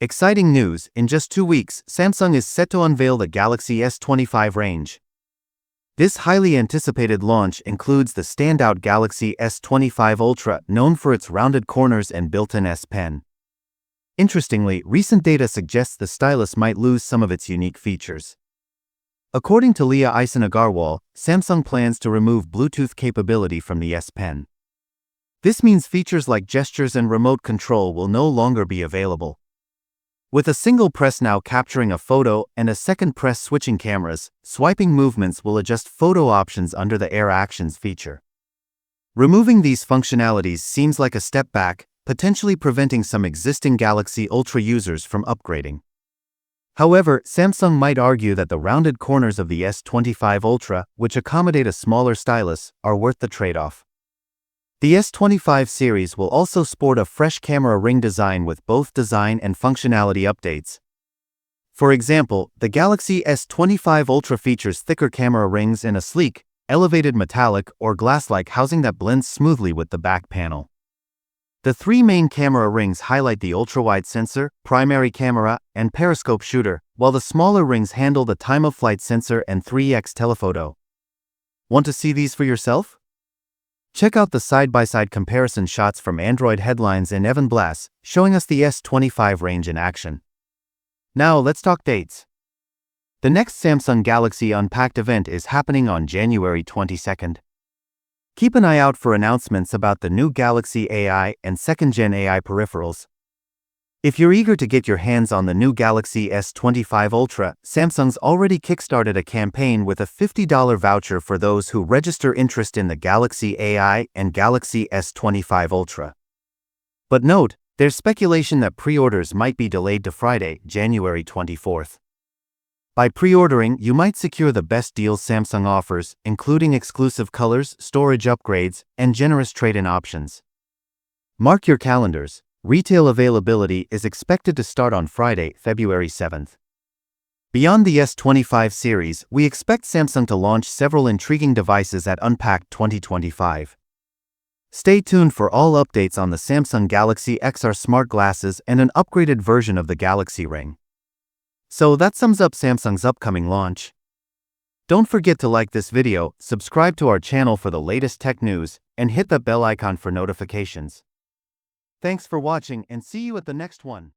Exciting news, in just 2 weeks, Samsung is set to unveil the Galaxy S25 range. This highly anticipated launch includes the standout Galaxy S25 Ultra, known for its rounded corners and built-in S Pen. Interestingly, recent data suggests the stylus might lose some of its unique features. According to Leah Agarwal, Samsung plans to remove Bluetooth capability from the S Pen. This means features like gestures and remote control will no longer be available. With a single press now capturing a photo and a second press switching cameras, swiping movements will adjust photo options under the Air Actions feature. Removing these functionalities seems like a step back, potentially preventing some existing Galaxy Ultra users from upgrading. However, Samsung might argue that the rounded corners of the S25 Ultra, which accommodate a smaller stylus, are worth the trade-off. The S25 series will also sport a fresh camera ring design with both design and functionality updates. For example, the Galaxy S25 Ultra features thicker camera rings and a sleek, elevated metallic or glass-like housing that blends smoothly with the back panel. The three main camera rings highlight the ultra-wide sensor, primary camera, and periscope shooter, while the smaller rings handle the time-of-flight sensor and 3x telephoto. Want to see these for yourself? Check out the side-by-side comparison shots from Android Headlines and Evan Blass, showing us the S25 range in action. Now let's talk dates. The next Samsung Galaxy Unpacked event is happening on January 22nd. Keep an eye out for announcements about the new Galaxy AI and second-gen AI peripherals. If you're eager to get your hands on the new Galaxy S25 Ultra, Samsung's already kickstarted a campaign with a $50 voucher for those who register interest in the Galaxy AI and Galaxy S25 Ultra. But note, there's speculation that pre-orders might be delayed to Friday, January 24th. By pre-ordering, you might secure the best deals Samsung offers, including exclusive colors, storage upgrades, and generous trade-in options. Mark your calendars. Retail availability is expected to start on Friday, February 7th. Beyond the S25 series, we expect Samsung to launch several intriguing devices at Unpacked 2025. Stay tuned for all updates on the Samsung Galaxy XR smart glasses and an upgraded version of the Galaxy Ring. So that sums up Samsung's upcoming launch. Don't forget to like this video, subscribe to our channel for the latest tech news, and hit the bell icon for notifications. Thanks for watching and see you at the next one.